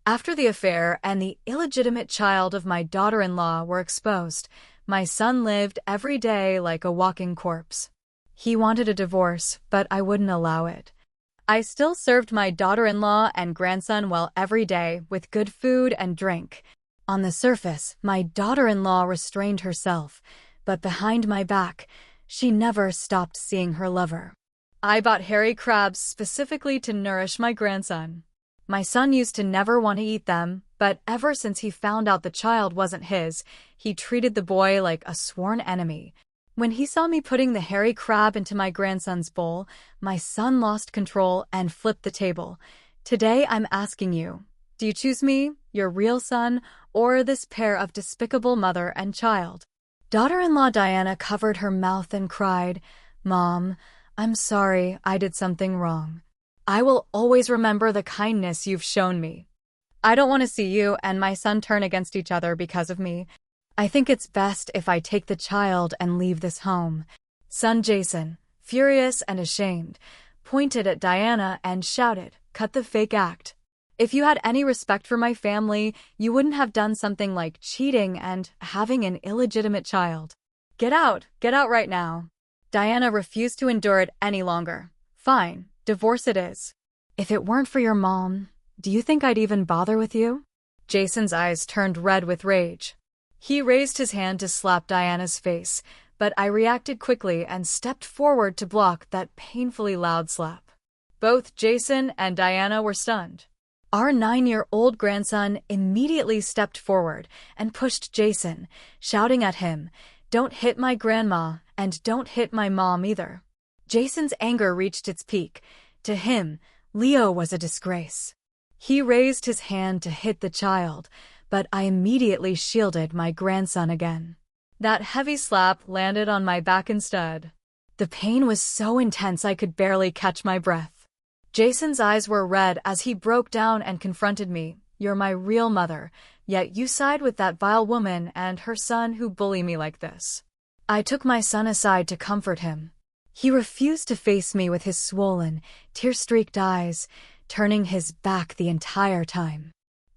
After the affair and the illegitimate child of my daughter-in-law were exposed, my son lived every day like a walking corpse. He wanted a divorce, but I wouldn't allow it. I still served my daughter-in-law and grandson well every day with good food and drink. On the surface, my daughter-in-law restrained herself, but behind my back, she never stopped seeing her lover. I bought hairy crabs specifically to nourish my grandson. My son used to never want to eat them, but ever since he found out the child wasn't his, he treated the boy like a sworn enemy. When he saw me putting the hairy crab into my grandson's bowl, my son lost control and flipped the table. Today I'm asking you, do you choose me, your real son, or this pair of despicable mother and child? Daughter-in-law Diana covered her mouth and cried, "Mom, I'm sorry I did something wrong. I will always remember the kindness you've shown me. I don't want to see you and my son turn against each other because of me. I think it's best if I take the child and leave this home." Son Jason, furious and ashamed, pointed at Diana and shouted, "Cut the fake act. If you had any respect for my family, you wouldn't have done something like cheating and having an illegitimate child. Get out right now." Diana refused to endure it any longer. "Fine, divorce it is. If it weren't for your mom, do you think I'd even bother with you?" Jason's eyes turned red with rage. He raised his hand to slap Diana's face, but I reacted quickly and stepped forward to block that painfully loud slap. Both Jason and Diana were stunned. Our 9-year-old grandson immediately stepped forward and pushed Jason, shouting at him, "Don't hit my grandma, and don't hit my mom either." Jason's anger reached its peak. To him, Leo was a disgrace. He raised his hand to hit the child, but I immediately shielded my grandson again. That heavy slap landed on my back instead. The pain was so intense I could barely catch my breath. Jason's eyes were red as he broke down and confronted me. "You're my real mother, yet you side with that vile woman and her son who bully me like this." I took my son aside to comfort him. He refused to face me with his swollen, tear-streaked eyes, turning his back the entire time.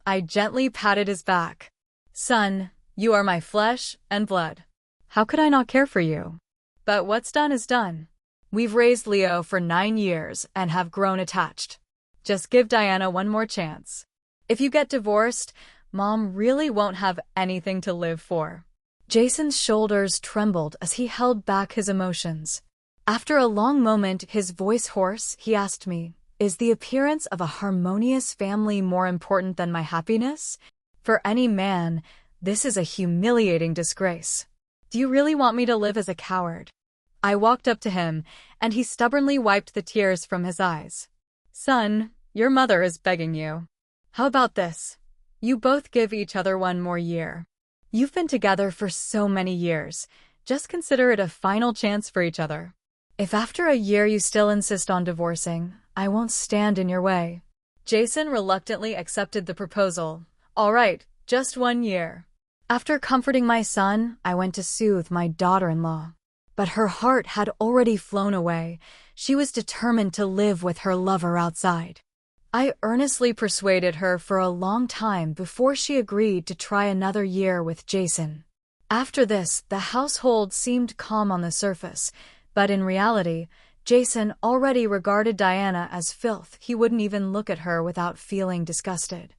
I gently patted his back. "Son, you are my flesh and blood. How could I not care for you? But what's done is done. We've raised Leo for 9 years and have grown attached. Just give Diana one more chance. If you get divorced, Mom really won't have anything to live for." Jason's shoulders trembled as he held back his emotions. After a long moment, his voice hoarse, he asked me, "Is the appearance of a harmonious family more important than my happiness? For any man, this is a humiliating disgrace. Do you really want me to live as a coward?" I walked up to him, and he stubbornly wiped the tears from his eyes. "Son, your mother is begging you. How about this? You both give each other one more year. You've been together for so many years. Just consider it a final chance for each other. If after a year you still insist on divorcing, I won't stand in your way." Jason reluctantly accepted the proposal. "All right, just 1 year." After comforting my son, I went to soothe my daughter-in-law. But her heart had already flown away. She was determined to live with her lover outside. I earnestly persuaded her for a long time before she agreed to try another year with Jason. After this, the household seemed calm on the surface, but in reality, Jason already regarded Diana as filth. He wouldn't even look at her without feeling disgusted.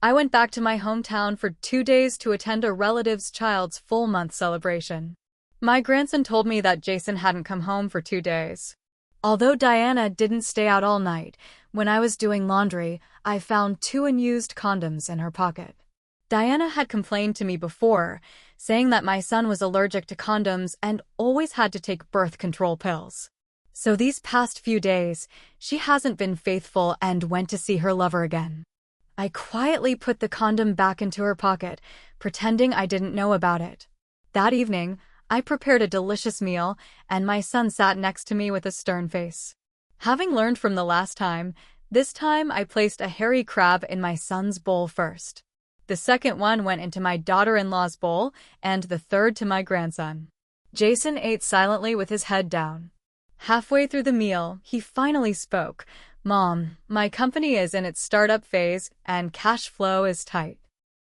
I went back to my hometown for 2 days to attend a relative's child's full-month celebration. My grandson told me that Jason hadn't come home for 2 days. Although Diana didn't stay out all night, when I was doing laundry, I found 2 unused condoms in her pocket. Diana had complained to me before, saying that my son was allergic to condoms and always had to take birth control pills. So these past few days, she hasn't been faithful and went to see her lover again. I quietly put the condom back into her pocket, pretending I didn't know about it. That evening, I prepared a delicious meal, and my son sat next to me with a stern face. Having learned from the last time, this time I placed a hairy crab in my son's bowl first. The second one went into my daughter-in-law's bowl, and the third to my grandson. Jason ate silently with his head down. Halfway through the meal, he finally spoke, Mom, my company is in its startup phase and cash flow is tight.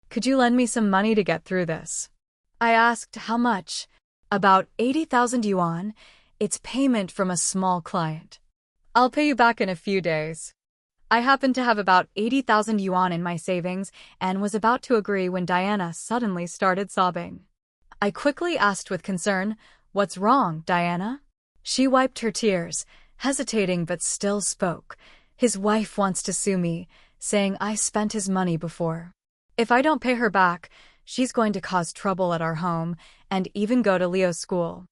Could you lend me some money to get through this? I asked how much. About 80,000 yuan. It's payment from a small client. I'll pay you back in a few days. I happened to have about 80,000 yuan in my savings and was about to agree when Diana suddenly started sobbing. I quickly asked with concern, "What's wrong, Diana?" She wiped her tears, hesitating but still spoke. "His wife wants to sue me, saying I spent his money before. If I don't pay her back, she's going to cause trouble at our home and even go to Leo's school."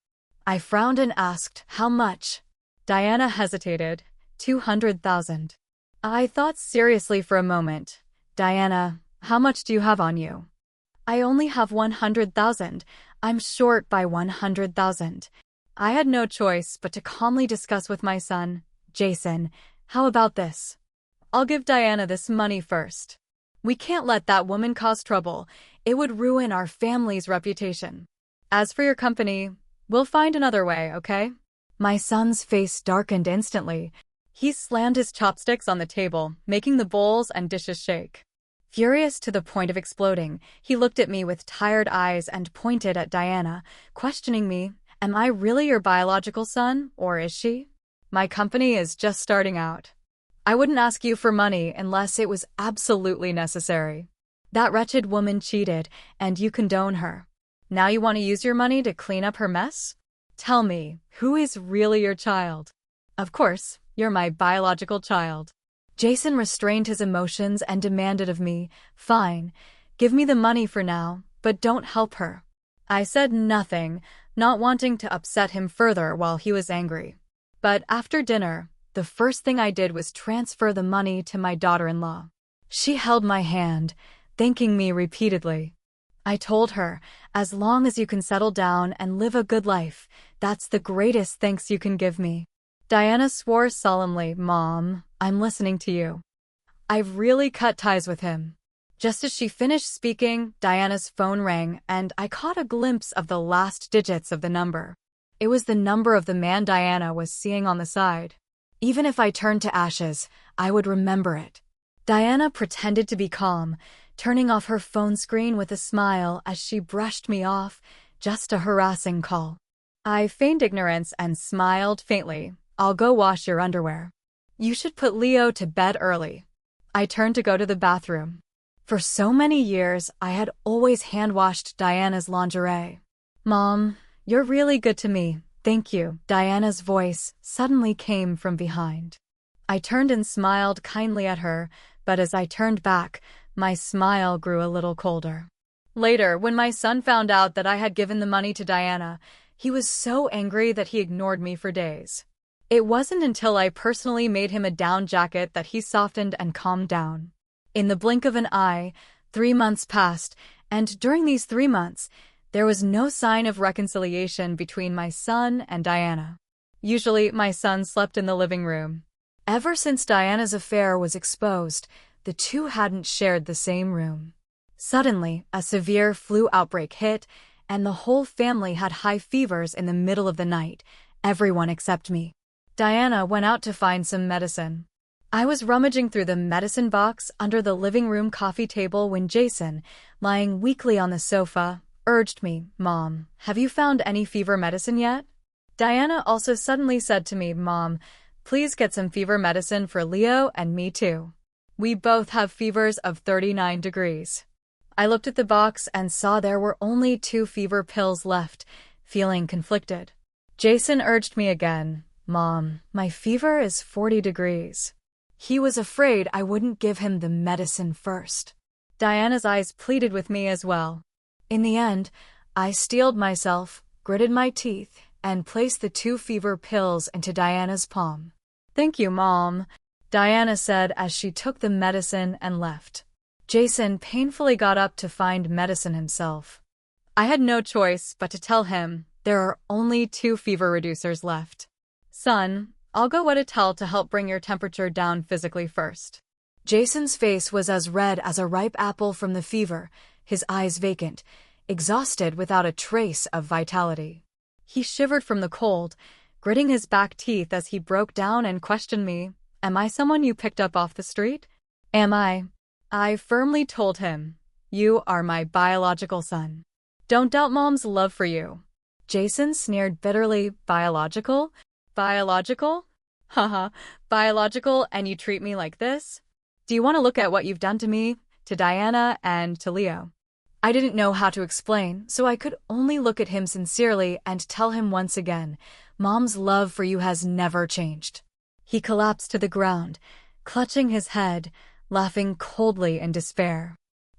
I frowned and asked, "How much?" Diana hesitated. 200,000. I thought seriously for a moment. "Diana, how much do you have on you?" "I only have 100,000. I'm short by 100,000. I had no choice but to calmly discuss with my son, "Jason, how about this? I'll give Diana this money first. We can't let that woman cause trouble. It would ruin our family's reputation. As for your company, we'll find another way, okay?" My son's face darkened instantly. He slammed his chopsticks on the table, making the bowls and dishes shake. Furious to the point of exploding, he looked at me with tired eyes and pointed at Diana, questioning me, "Am I really your biological son, or is she? My company is just starting out. I wouldn't ask you for money unless it was absolutely necessary. That wretched woman cheated, and you condone her. Now you want to use your money to clean up her mess? Tell me, who is really your child?" "Of course, you're my biological child." Jason restrained his emotions and demanded of me, "Fine, give me the money for now, but don't help her." I said nothing, not wanting to upset him further while he was angry. But after dinner, the first thing I did was transfer the money to my daughter-in-law. She held my hand, thanking me repeatedly. I told her, "As long as you can settle down and live a good life, that's the greatest thanks you can give me." Diana swore solemnly, "Mom, I'm listening to you. I've really cut ties with him." Just as she finished speaking, Diana's phone rang, and I caught a glimpse of the last digits of the number. It was the number of the man Diana was seeing on the side. Even if I turned to ashes, I would remember it. Diana pretended to be calm, turning off her phone screen with a smile as she brushed me off, "Just a harassing call." I feigned ignorance and smiled faintly. "I'll go wash your underwear. You should put Leo to bed early." I turned to go to the bathroom. For so many years, I had always hand-washed Diana's lingerie. "Mom, you're really good to me, thank you." Diana's voice suddenly came from behind. I turned and smiled kindly at her, but as I turned back, my smile grew a little colder. Later, when my son found out that I had given the money to Diana, he was so angry that he ignored me for days. It wasn't until I personally made him a down jacket that he softened and calmed down. In the blink of an eye, 3 months passed, and during these 3 months, there was no sign of reconciliation between my son and Diana. Usually, my son slept in the living room. Ever since Diana's affair was exposed, the two hadn't shared the same room. Suddenly, a severe flu outbreak hit, and the whole family had high fevers in the middle of the night, everyone except me. Diana went out to find some medicine. I was rummaging through the medicine box under the living room coffee table when Jason, lying weakly on the sofa, urged me, "Mom, have you found any fever medicine yet?" Diana also suddenly said to me, "Mom, please get some fever medicine for Leo and me too. We both have fevers of 39 degrees. I looked at the box and saw there were only 2 fever pills left, feeling conflicted. Jason urged me again, "Mom, my fever is 40 degrees. He was afraid I wouldn't give him the medicine first. Diana's eyes pleaded with me as well. In the end, I steeled myself, gritted my teeth, and placed the 2 fever pills into Diana's palm. "Thank you, Mom," Diana said as she took the medicine and left. Jason painfully got up to find medicine himself. I had no choice but to tell him there are only 2 fever reducers left. "Son, I'll go what it to help bring your temperature down physically first." Jason's face was as red as a ripe apple from the fever, his eyes vacant, exhausted without a trace of vitality. He shivered from the cold, gritting his back teeth as he broke down and questioned me, Am I someone you picked up off the street? Am I? I firmly told him, you are my biological son. Don't doubt Mom's love for you. Jason sneered bitterly. Biological? Biological? Haha, biological, and you treat me like this? Do you want to look at what you've done to me, to Diana, and to Leo? I didn't know how to explain, so I could only look at him sincerely and tell him once again, Mom's love for you has never changed. He collapsed to the ground, clutching his head, laughing coldly in despair.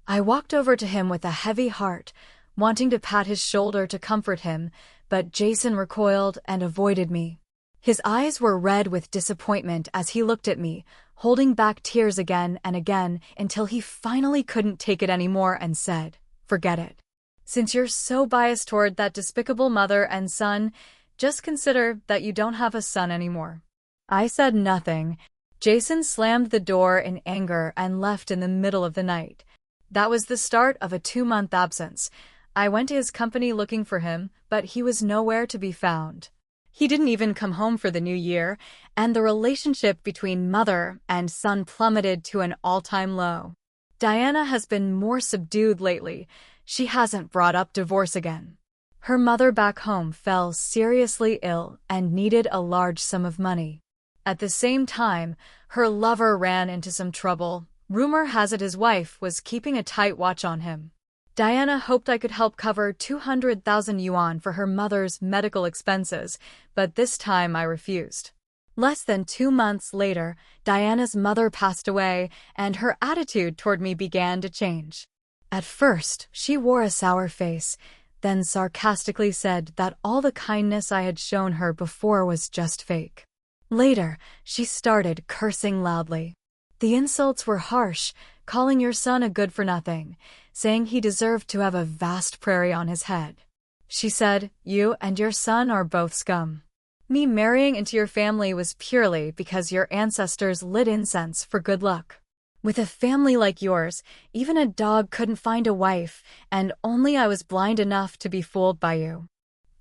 I walked over to him with a heavy heart, wanting to pat his shoulder to comfort him, but Jason recoiled and avoided me. His eyes were red with disappointment as he looked at me, holding back tears again and again until he finally couldn't take it anymore and said, forget it. Since you're so biased toward that despicable mother and son, just consider that you don't have a son anymore. I said nothing. Jason slammed the door in anger and left in the middle of the night. That was the start of a 2-month absence. I went to his company looking for him, but he was nowhere to be found. He didn't even come home for the new year, and the relationship between mother and son plummeted to an all-time low. Diana has been more subdued lately. She hasn't brought up divorce again. Her mother back home fell seriously ill and needed a large sum of money. At the same time, her lover ran into some trouble. Rumor has it his wife was keeping a tight watch on him. Diana hoped I could help cover 200,000 yuan for her mother's medical expenses, but this time I refused. Less than 2 months later, Diana's mother passed away, and her attitude toward me began to change. At first, she wore a sour face, then sarcastically said that all the kindness I had shown her before was just fake. Later, she started cursing loudly. The insults were harsh, calling your son a good-for-nothing, saying he deserved to have a vast prairie on his head. She said, you and your son are both scum. Me marrying into your family was purely because your ancestors lit incense for good luck. With a family like yours, even a dog couldn't find a wife, and only I was blind enough to be fooled by you.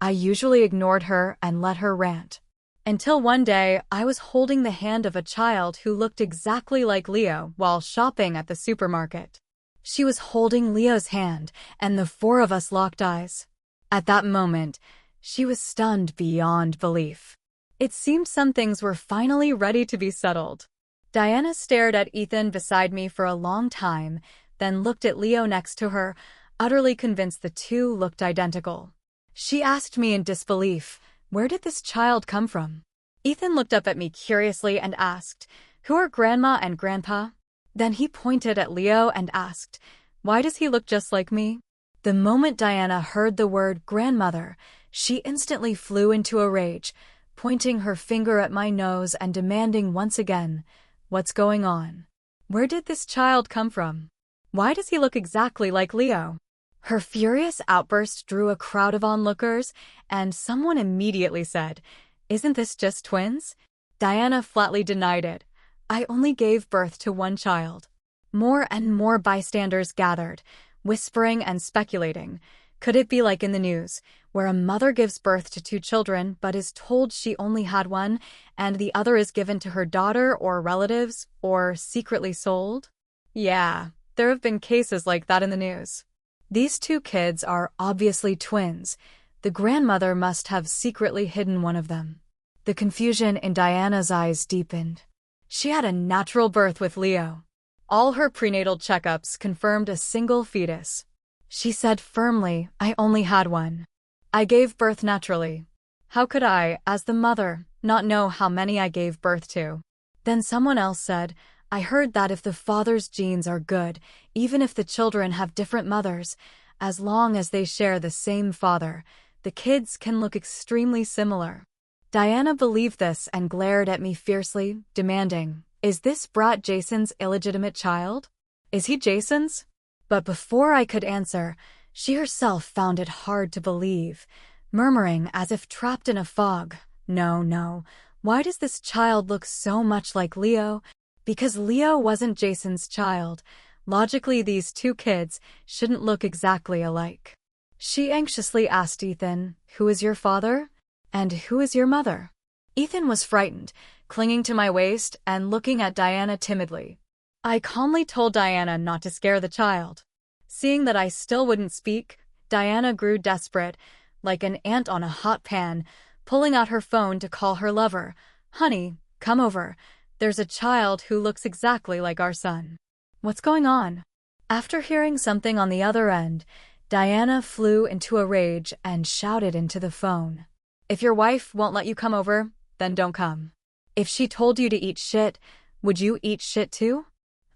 I usually ignored her and let her rant. Until one day, I was holding the hand of a child who looked exactly like Leo while shopping at the supermarket. She was holding Leo's hand, and the 4 of us locked eyes. At that moment, she was stunned beyond belief. It seemed some things were finally ready to be settled. Diana stared at Ethan beside me for a long time, then looked at Leo next to her, utterly convinced the two looked identical. She asked me in disbelief, where did this child come from? Ethan looked up at me curiously and asked, who are Grandma and Grandpa? Then he pointed at Leo and asked, why does he look just like me? The moment Diana heard the word grandmother, she instantly flew into a rage, pointing her finger at my nose and demanding once again, what's going on? Where did this child come from? Why does he look exactly like Leo? Her furious outburst drew a crowd of onlookers, and someone immediately said, isn't this just twins? Diana flatly denied it. I only gave birth to 1 child. More and more bystanders gathered, whispering and speculating. Could it be like in the news, where a mother gives birth to 2 children but is told she only had 1, and the other is given to her daughter or relatives, or secretly sold? Yeah, there have been cases like that in the news. These 2 kids are obviously twins. The grandmother must have secretly hidden one of them. The confusion in Diana's eyes deepened. She had a natural birth with Leo. All her prenatal checkups confirmed a single fetus. She said firmly, I only had 1. I gave birth naturally. How could I, as the mother, not know how many I gave birth to? Then someone else said, I heard that if the father's genes are good, even if the children have different mothers, as long as they share the same father, the kids can look extremely similar. Diana believed this and glared at me fiercely, demanding, is this brat Jason's illegitimate child? Is he Jason's? But before I could answer, she herself found it hard to believe, murmuring as if trapped in a fog, no, why does this child look so much like Leo? Because Leo wasn't Jason's child, logically these 2 kids shouldn't look exactly alike. She anxiously asked Ethan, who is your father? And who is your mother? Ethan was frightened, clinging to my waist and looking at Diana timidly. I calmly told Diana not to scare the child. Seeing that I still wouldn't speak, Diana grew desperate, like an ant on a hot pan, pulling out her phone to call her lover. "Honey, come over. There's a child who looks exactly like our son." "What's going on?" After hearing something on the other end, Diana flew into a rage and shouted into the phone. "If your wife won't let you come over, then don't come. If she told you to eat shit, would you eat shit too?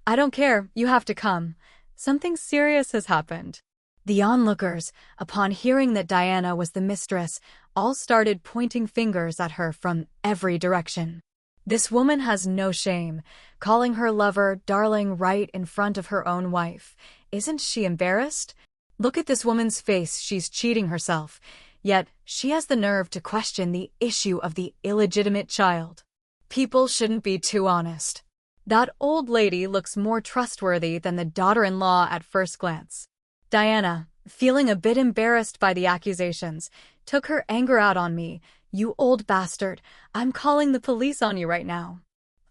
I don't care, you have to come. Something serious has happened." The onlookers, upon hearing that Diana was the mistress, all started pointing fingers at her from every direction. This woman has no shame, calling her lover darling right in front of her own wife. Isn't she embarrassed? Look at this woman's face, she's cheating herself. Yet, she has the nerve to question the issue of the illegitimate child. People shouldn't be too honest. That old lady looks more trustworthy than the daughter-in-law at first glance. Diana, feeling a bit embarrassed by the accusations, took her anger out on me. "You old bastard, I'm calling the police on you right now."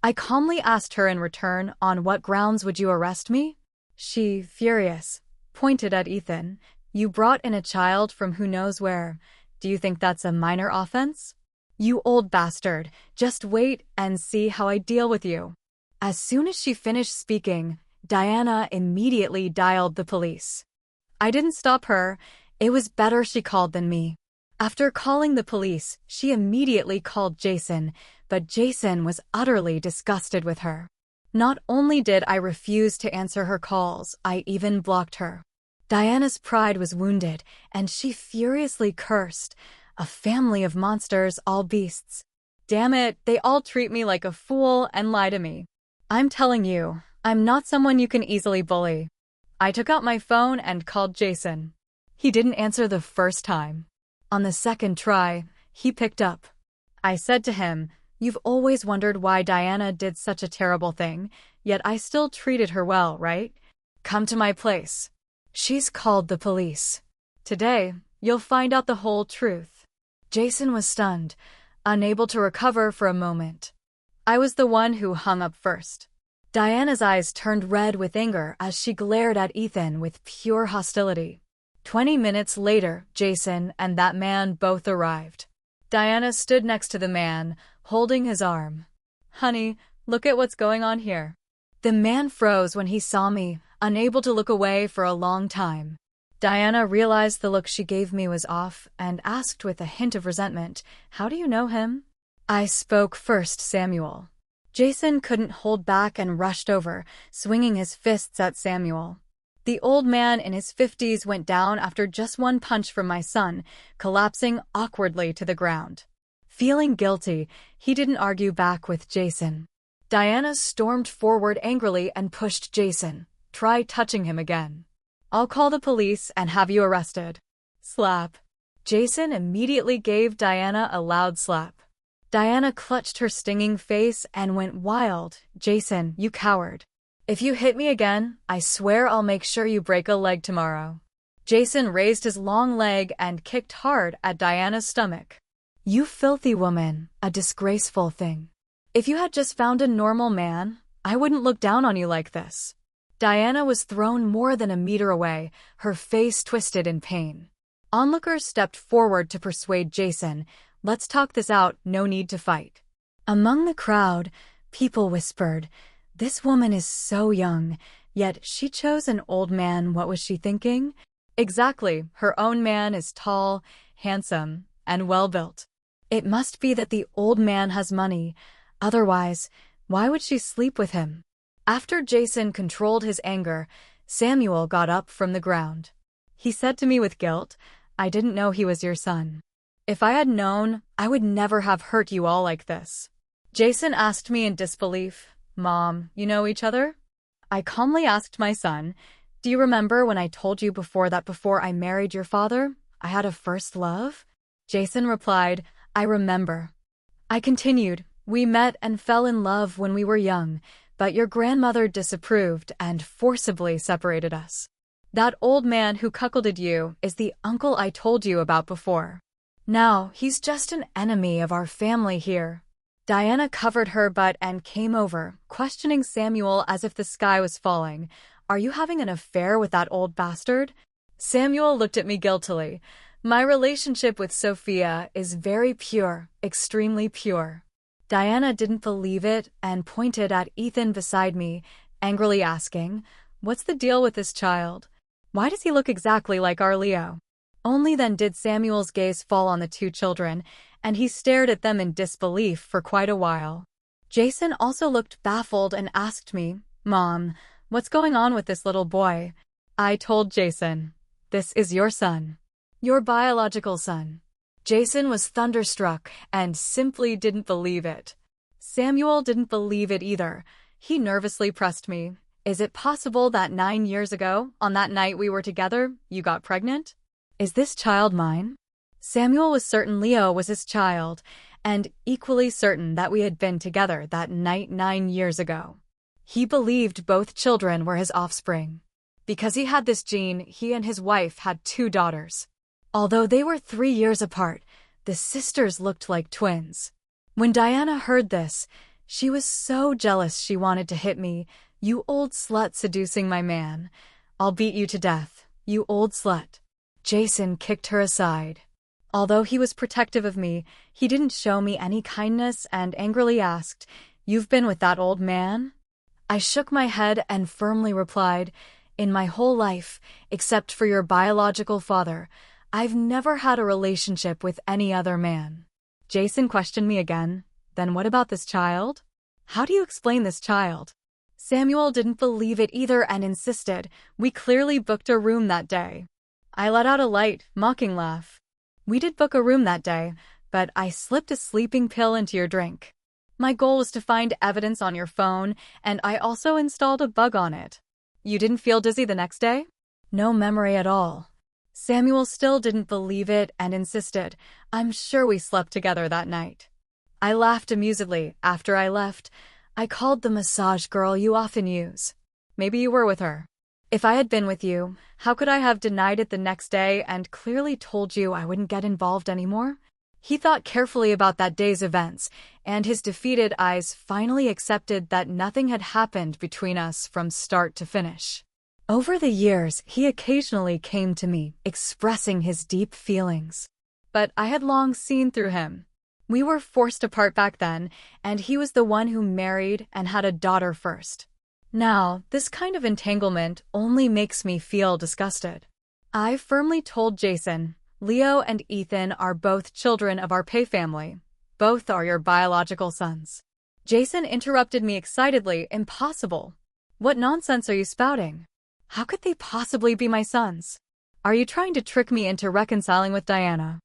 I calmly asked her in return, "On what grounds would you arrest me?" She, furious, pointed at Ethan. "You brought in a child from who knows where. Do you think that's a minor offense? You old bastard, just wait and see how I deal with you." As soon as she finished speaking, Diana immediately dialed the police. I didn't stop her. It was better she called than me. After calling the police, she immediately called Jason, but Jason was utterly disgusted with her. Not only did I refuse to answer her calls, I even blocked her. Diana's pride was wounded, and she furiously cursed. "A family of monsters, all beasts. Damn it, they all treat me like a fool and lie to me. I'm telling you, I'm not someone you can easily bully." I took out my phone and called Jason. He didn't answer the first time. On the second try, he picked up. I said to him, "You've always wondered why Diana did such a terrible thing, yet I still treated her well, right? Come to my place." "She's called the police. Today, you'll find out the whole truth." Jason was stunned, unable to recover for a moment. I was the one who hung up first. Diana's eyes turned red with anger as she glared at Ethan with pure hostility. 20 minutes later, Jason and that man both arrived. Diana stood next to the man, holding his arm. "Honey, look at what's going on here." The man froze when he saw me, unable to look away for a long time. Diana realized the look she gave me was off and asked with a hint of resentment, "How do you know him?" I spoke first, Samuel. Jason couldn't hold back and rushed over, swinging his fists at Samuel. The old man in his 50s went down after just one punch from my son, collapsing awkwardly to the ground. Feeling guilty, he didn't argue back with Jason. Diana stormed forward angrily and pushed Jason. "Try touching him again. I'll call the police and have you arrested." Slap. Jason immediately gave Diana a loud slap. Diana clutched her stinging face and went wild. "Jason, you coward. If you hit me again, I swear I'll make sure you break a leg tomorrow." Jason raised his long leg and kicked hard at Diana's stomach. "You filthy woman, a disgraceful thing. If you had just found a normal man, I wouldn't look down on you like this." Diana was thrown more than a meter away, her face twisted in pain. Onlookers stepped forward to persuade Jason, "Let's talk this out, no need to fight." Among the crowd, people whispered, "This woman is so young, yet she chose an old man. What was she thinking?" Exactly, her own man is tall, handsome, and well-built. It must be that the old man has money, otherwise, why would she sleep with him? After Jason controlled his anger, Samuel got up from the ground. He said to me with guilt, "I didn't know he was your son. If I had known, I would never have hurt you all like this." Jason asked me in disbelief, "Mom, you know each other?" I calmly asked my son, "Do you remember when I told you before I married your father, I had a first love?" Jason replied, "I remember." I continued, "We met and fell in love when we were young, but your grandmother disapproved and forcibly separated us. That old man who cuckolded you is the uncle I told you about before. Now, he's just an enemy of our family here." Diana covered her butt and came over, questioning Samuel as if the sky was falling. Are you having an affair with that old bastard? Samuel looked at me guiltily. My relationship with Sophia is very pure, extremely pure. Diana didn't believe it and pointed at Ethan beside me, angrily asking, "What's the deal with this child? Why does he look exactly like our Leo?" Only then did Samuel's gaze fall on the two children, and he stared at them in disbelief for quite a while. Jason also looked baffled and asked me, "Mom, what's going on with this little boy?" I told Jason, "This is your son. Your biological son." Jason was thunderstruck and simply didn't believe it. Samuel didn't believe it either. He nervously pressed me. "Is it possible that 9 years ago, on that night we were together, you got pregnant? Is this child mine?" Samuel was certain Leo was his child, and equally certain that we had been together that night 9 years ago. He believed both children were his offspring. Because he had this gene, he and his wife had 2 daughters. Although they were 3 years apart, the sisters looked like twins. When Diana heard this, she was so jealous she wanted to hit me. "You old slut seducing my man. I'll beat you to death, you old slut." Jason kicked her aside. Although he was protective of me, he didn't show me any kindness and angrily asked, "You've been with that old man?" I shook my head and firmly replied, "In my whole life, except for your biological father, I've never had a relationship with any other man." Jason questioned me again. "Then what about this child? How do you explain this child?" Samuel didn't believe it either and insisted. "We clearly booked a room that day." I let out a light, mocking laugh. "We did book a room that day, but I slipped a sleeping pill into your drink. My goal was to find evidence on your phone, and I also installed a bug on it. You didn't feel dizzy the next day?" "No memory at all." Samuel still didn't believe it and insisted, "I'm sure we slept together that night." I laughed amusedly. After I left, I called the massage girl you often use. "Maybe you were with her. If I had been with you, how could I have denied it the next day and clearly told you I wouldn't get involved anymore?" He thought carefully about that day's events, and his defeated eyes finally accepted that nothing had happened between us from start to finish. Over the years, he occasionally came to me, expressing his deep feelings. But I had long seen through him. We were forced apart back then, and he was the one who married and had a daughter first. Now, this kind of entanglement only makes me feel disgusted. I firmly told Jason, "Leo and Ethan are both children of our Pei family. Both are your biological sons." Jason interrupted me excitedly. "Impossible. What nonsense are you spouting? How could they possibly be my sons? Are you trying to trick me into reconciling with Diana?"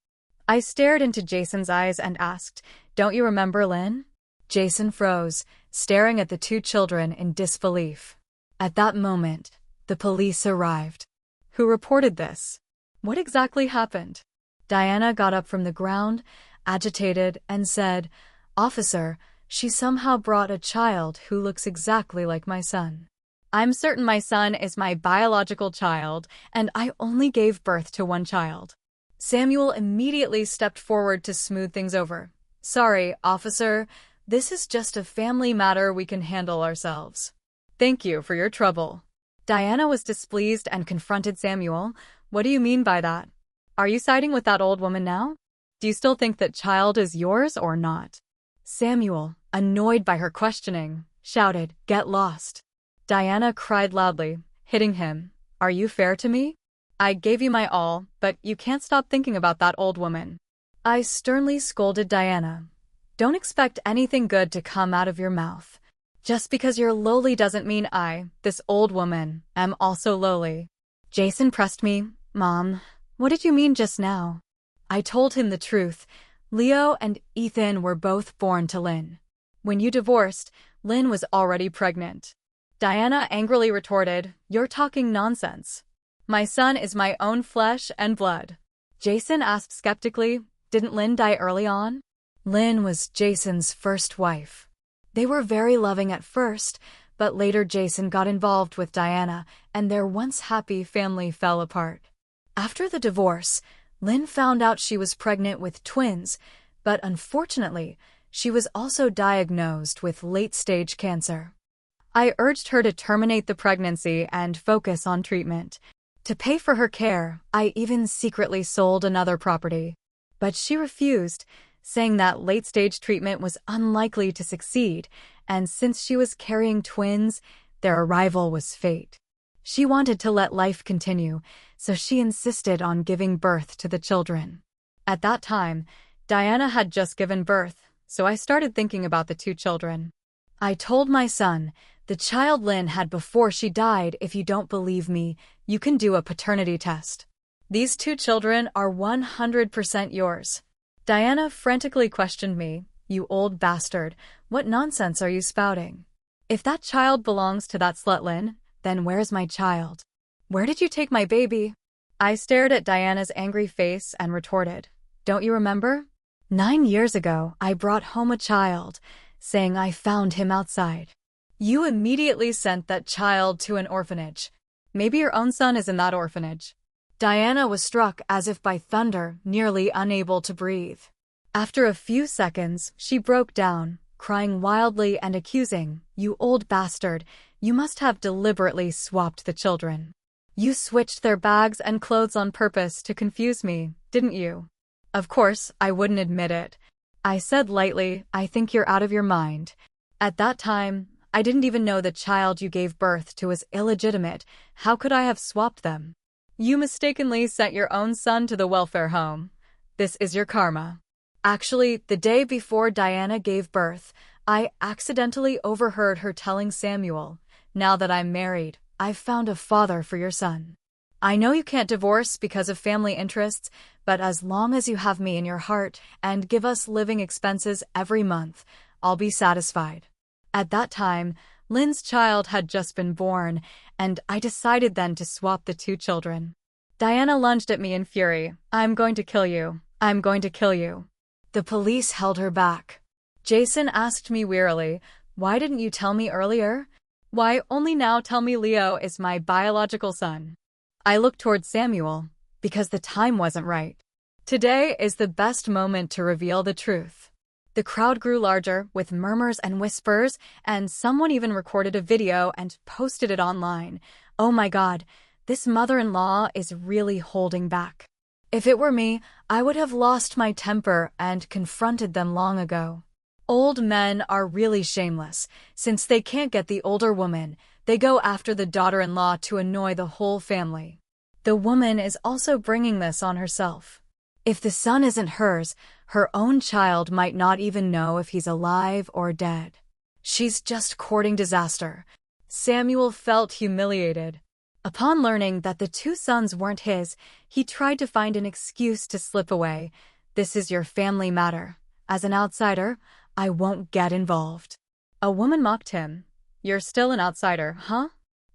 I stared into Jason's eyes and asked, "Don't you remember Lynn?" Jason froze, staring at the 2 children in disbelief. At that moment, the police arrived. "Who reported this? What exactly happened?" Diana got up from the ground, agitated, and said, "Officer, she somehow brought a child who looks exactly like my son. I'm certain my son is my biological child, and I only gave birth to 1 child." Samuel immediately stepped forward to smooth things over. "Sorry, officer. This is just a family matter we can handle ourselves. Thank you for your trouble." Diana was displeased and confronted Samuel. "What do you mean by that? Are you siding with that old woman now? Do you still think that child is yours or not?" Samuel, annoyed by her questioning, shouted, "Get lost." Diana cried loudly, hitting him. "Are you fair to me? I gave you my all, but you can't stop thinking about that old woman." I sternly scolded Diana. "Don't expect anything good to come out of your mouth. Just because you're lowly doesn't mean I, this old woman, am also lowly." Jason pressed me. "Mom, what did you mean just now?" I told him the truth. Leo and Ethan were both born to Lynn. When you divorced, Lynn was already pregnant. Diana angrily retorted, "You're talking nonsense. My son is my own flesh and blood." Jason asked skeptically, "Didn't Lynn die early on?" Lynn was Jason's first wife. They were very loving at first, but later Jason got involved with Diana, and their once happy family fell apart. After the divorce, Lynn found out she was pregnant with twins, but unfortunately, She was also diagnosed with late-stage cancer. I urged her to terminate the pregnancy and focus on treatment. To pay for her care, I even secretly sold another property. But she refused, saying that late-stage treatment was unlikely to succeed, and since she was carrying twins, their arrival was fate. She wanted to let life continue, so she insisted on giving birth to the children. At that time, Diana had just given birth, so I started thinking about the two children. I told my son, the child Lynn had before she died, if you don't believe me, you can do a paternity test. These two children are 100% yours. Diana frantically questioned me, you old bastard, what nonsense are you spouting? If that child belongs to that slut Lynn, then where's my child? Where did you take my baby? I stared at Diana's angry face and retorted, don't you remember? 9 years ago, I brought home a child, saying I found him outside. You immediately sent that child to an orphanage. Maybe your own son is in that orphanage. Diana was struck as if by thunder, nearly unable to breathe. After a few seconds, she broke down, crying wildly and accusing, you old bastard, you must have deliberately swapped the children. You switched their bags and clothes on purpose to confuse me, didn't you? Of course, I wouldn't admit it. I said lightly, I think you're out of your mind. At that time, I didn't even know the child you gave birth to was illegitimate. How could I have swapped them? You mistakenly sent your own son to the welfare home. This is your karma. Actually, the day before Diana gave birth, I accidentally overheard her telling Samuel, now that I'm married, I've found a father for your son. I know you can't divorce because of family interests, but as long as you have me in your heart and give us living expenses every month, I'll be satisfied. At that time, Lynn's child had just been born, and I decided then to swap the two children. Diana lunged at me in fury. I'm going to kill you. I'm going to kill you. The police held her back. Jason asked me wearily, why didn't you tell me earlier? Why only now tell me Leo is my biological son? I looked toward Samuel, because the time wasn't right. Today is the best moment to reveal the truth. The crowd grew larger, with murmurs and whispers, and someone even recorded a video and posted it online. Oh my God, this mother-in-law is really holding back. If it were me, I would have lost my temper and confronted them long ago. Old men are really shameless. Since they can't get the older woman, they go after the daughter-in-law to annoy the whole family. The woman is also bringing this on herself. If the son isn't hers, her own child might not even know if he's alive or dead. She's just courting disaster. Samuel felt humiliated. Upon learning that the two sons weren't his, he tried to find an excuse to slip away. This is your family matter. As an outsider, I won't get involved. A woman mocked him. You're still an outsider, huh?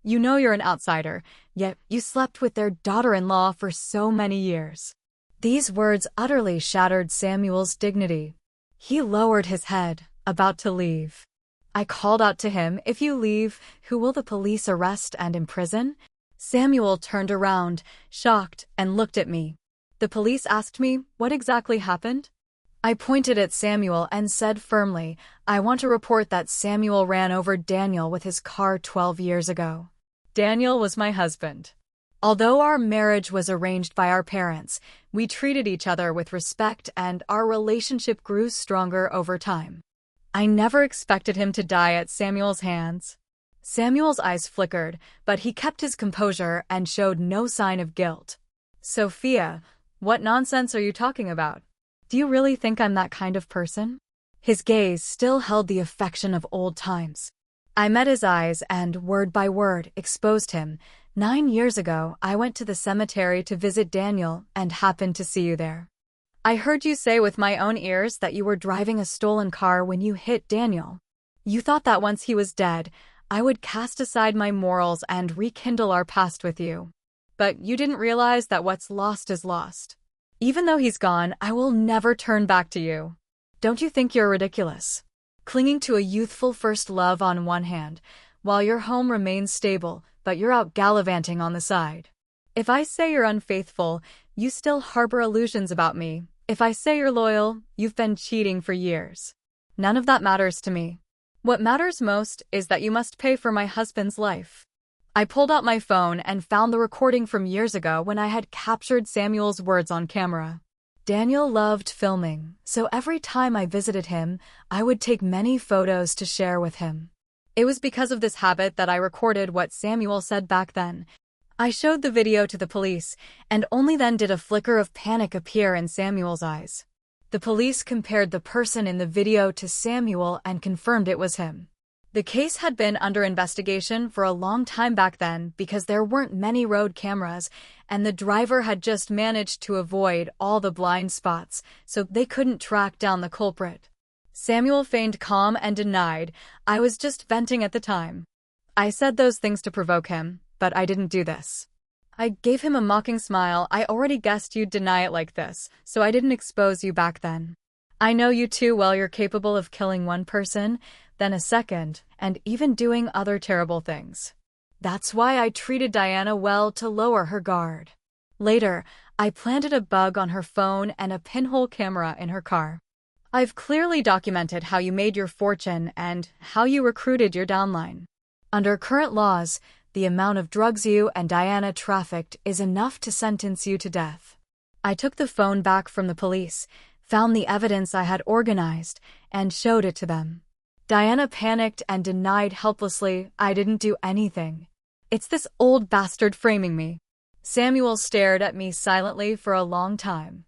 You know you're an outsider, yet you slept with their daughter-in-law for so many years. These words utterly shattered Samuel's dignity. He lowered his head, about to leave. I called out to him, if you leave, who will the police arrest and imprison? Samuel turned around, shocked, and looked at me. The police asked me, what exactly happened? I pointed at Samuel and said firmly, I want to report that Samuel ran over Daniel with his car 12 years ago. Daniel was my husband. Although our marriage was arranged by our parents, we treated each other with respect and our relationship grew stronger over time. I never expected him to die at Samuel's hands. Samuel's eyes flickered, but he kept his composure and showed no sign of guilt. Sophia, what nonsense are you talking about? Do you really think I'm that kind of person? His gaze still held the affection of old times. I met his eyes and, word by word, exposed him. 9 years ago, I went to the cemetery to visit Daniel and happened to see you there. I heard you say with my own ears that you were driving a stolen car when you hit Daniel. You thought that once he was dead, I would cast aside my morals and rekindle our past with you. But you didn't realize that what's lost is lost. Even though he's gone, I will never turn back to you. Don't you think you're ridiculous? Clinging to a youthful first love on one hand, while your home remains stable, but you're out gallivanting on the side. If I say you're unfaithful, you still harbor illusions about me. If I say you're loyal, you've been cheating for years. None of that matters to me. What matters most is that you must pay for my husband's life. I pulled out my phone and found the recording from years ago when I had captured Samuel's words on camera. Daniel loved filming, so every time I visited him, I would take many photos to share with him. It was because of this habit that I recorded what Samuel said back then. I showed the video to the police, and only then did a flicker of panic appear in Samuel's eyes. The police compared the person in the video to Samuel and confirmed it was him. The case had been under investigation for a long time back then because there weren't many road cameras, and the driver had just managed to avoid all the blind spots, so they couldn't track down the culprit. Samuel feigned calm and denied, "I was just venting at the time. I said those things to provoke him, but I didn't do this." I gave him a mocking smile. "I already guessed you'd deny it like this, so I didn't expose you back then. I know you too well. You're capable of killing one person, then a second, and even doing other terrible things. That's why I treated Diana well to lower her guard." Later, I planted a bug on her phone and a pinhole camera in her car. "I've clearly documented how you made your fortune and how you recruited your downline. Under current laws, the amount of drugs you and Diana trafficked is enough to sentence you to death." I took the phone back from the police, found the evidence I had organized, and showed it to them. Diana panicked and denied helplessly, "I didn't do anything. It's this old bastard framing me." Samuel stared at me silently for a long time.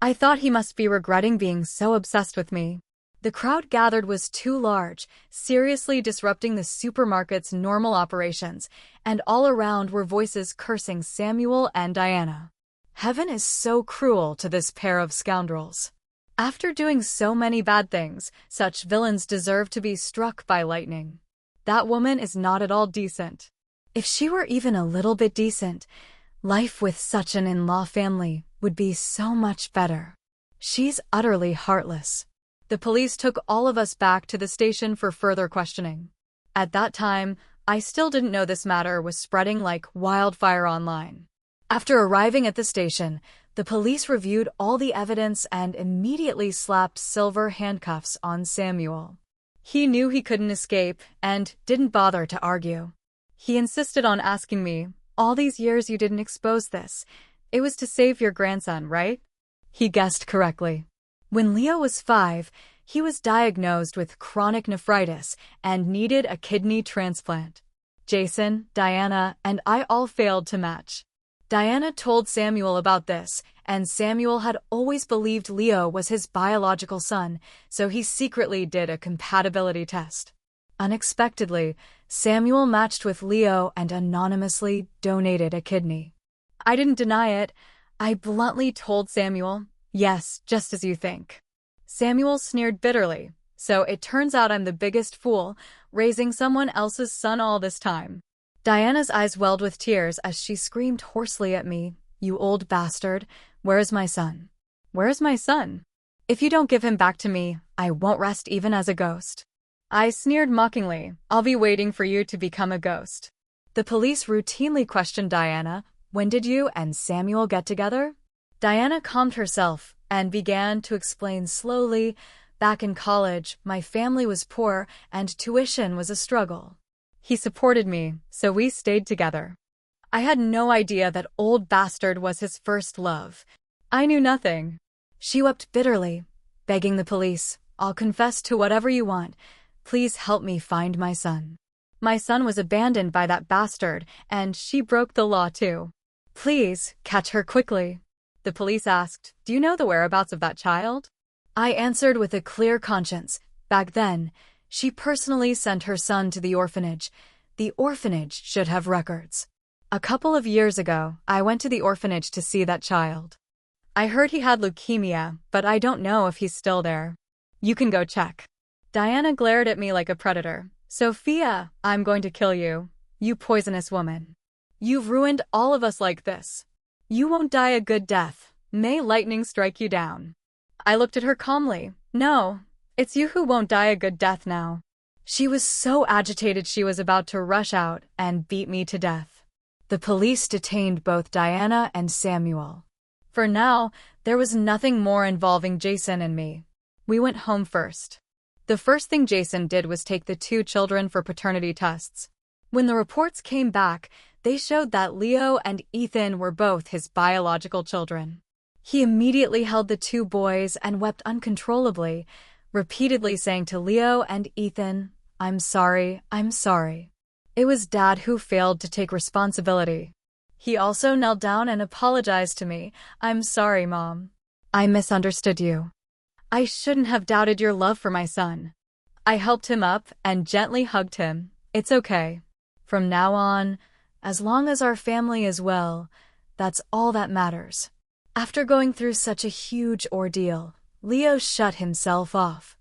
I thought he must be regretting being so obsessed with me. The crowd gathered was too large, seriously disrupting the supermarket's normal operations, and all around were voices cursing Samuel and Diana. Heaven is so cruel to this pair of scoundrels. After doing so many bad things, such villains deserve to be struck by lightning. That woman is not at all decent. If she were even a little bit decent, life with such an in-law family would be so much better. She's utterly heartless. The police took all of us back to the station for further questioning. At that time, I still didn't know this matter was spreading like wildfire online. After arriving at the station, the police reviewed all the evidence and immediately slapped silver handcuffs on Samuel. He knew he couldn't escape and didn't bother to argue. He insisted on asking me, "All these years you didn't expose this. It was to save your grandson, right?" He guessed correctly. When Leo was 5, he was diagnosed with chronic nephritis and needed a kidney transplant. Jason, Diana, and I all failed to match. Diana told Samuel about this, and Samuel had always believed Leo was his biological son, so he secretly did a compatibility test. Unexpectedly, Samuel matched with Leo and anonymously donated a kidney. I didn't deny it. I bluntly told Samuel, "Yes, just as you think." Samuel sneered bitterly. "So it turns out I'm the biggest fool, raising someone else's son all this time." Diana's eyes welled with tears as she screamed hoarsely at me, "You old bastard, where's my son? Where's my son? If you don't give him back to me, I won't rest even as a ghost." I sneered mockingly, "I'll be waiting for you to become a ghost." The police routinely questioned Diana, "When did you and Samuel get together?" Diana calmed herself and began to explain slowly, "Back in college, my family was poor and tuition was a struggle. He supported me, so we stayed together. I had no idea that old bastard was his first love. I knew nothing." She wept bitterly, begging the police, "I'll confess to whatever you want. Please help me find my son. My son was abandoned by that bastard, and she broke the law too. Please, catch her quickly." The police asked, "Do you know the whereabouts of that child?" I answered with a clear conscience. Back then, she personally sent her son to the orphanage. The orphanage should have records. A couple of years ago, I went to the orphanage to see that child. I heard he had leukemia, but I don't know if he's still there. You can go check. Diana glared at me like a predator. "Sophia, I'm going to kill you, you poisonous woman. You've ruined all of us like this. You won't die a good death. May lightning strike you down." I looked at her calmly. "No, it's you who won't die a good death now." She was so agitated she was about to rush out and beat me to death. The police detained both Diana and Samuel. For now, there was nothing more involving Jason and me. We went home first. The first thing Jason did was take the two children for paternity tests. When the reports came back, they showed that Leo and Ethan were both his biological children. He immediately held the two boys and wept uncontrollably, repeatedly saying to Leo and Ethan, "I'm sorry, I'm sorry." It was Dad who failed to take responsibility. He also knelt down and apologized to me. "I'm sorry, Mom. I misunderstood you. I shouldn't have doubted your love for my son." I helped him up and gently hugged him. "It's okay. From now on, as long as our family is well, that's all that matters." After going through such a huge ordeal, Leo shut himself off.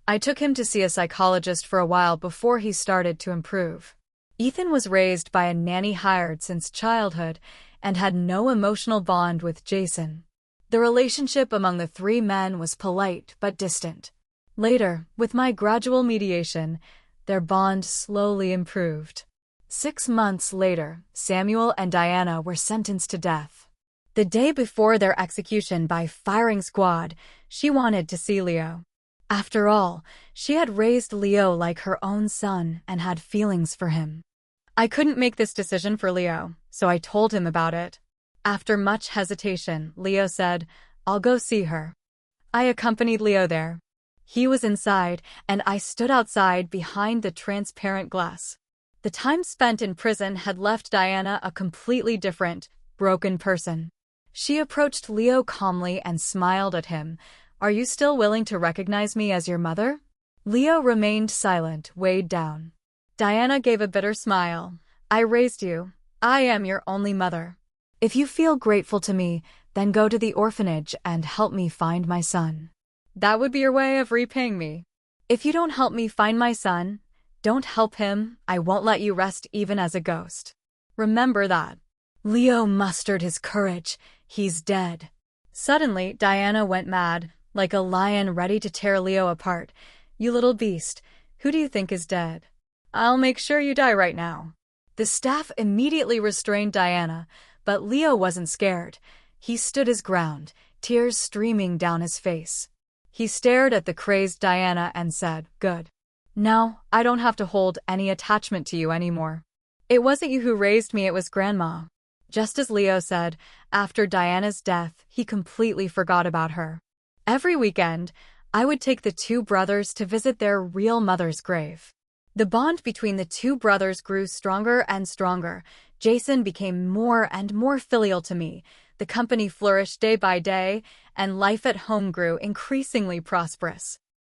I took him to see a psychologist for a while before he started to improve. Ethan was raised by a nanny hired since childhood and had no emotional bond with Jason. The relationship among the three men was polite but distant. Later, with my gradual mediation, their bond slowly improved. 6 months later, Samuel and Diana were sentenced to death. The day before their execution by firing squad, she wanted to see Leo. After all, she had raised Leo like her own son and had feelings for him. I couldn't make this decision for Leo, so I told him about it. After much hesitation, Leo said, "I'll go see her." I accompanied Leo there. He was inside, and I stood outside behind the transparent glass. The time spent in prison had left Diana a completely different, broken person. She approached Leo calmly and smiled at him. "Are you still willing to recognize me as your mother?" Leo remained silent, weighed down. Diana gave a bitter smile. "I raised you. I am your only mother. If you feel grateful to me, then go to the orphanage and help me find my son." "That would be your way of repaying me." "If you don't help me find my son, don't help him, I won't let you rest even as a ghost. Remember that." Leo mustered his courage. "He's dead." Suddenly, Diana went mad, like a lion ready to tear Leo apart. "You little beast, who do you think is dead? I'll make sure you die right now." The staff immediately restrained Diana, but Leo wasn't scared. He stood his ground, tears streaming down his face. He stared at the crazed Diana and said, "Good. Now, I don't have to hold any attachment to you anymore. It wasn't you who raised me, it was Grandma." Just as Leo said, after Diana's death, he completely forgot about her. Every weekend, I would take the two brothers to visit their real mother's grave. The bond between the two brothers grew stronger and stronger. Jason became more and more filial to me. The company flourished day by day, and life at home grew increasingly prosperous.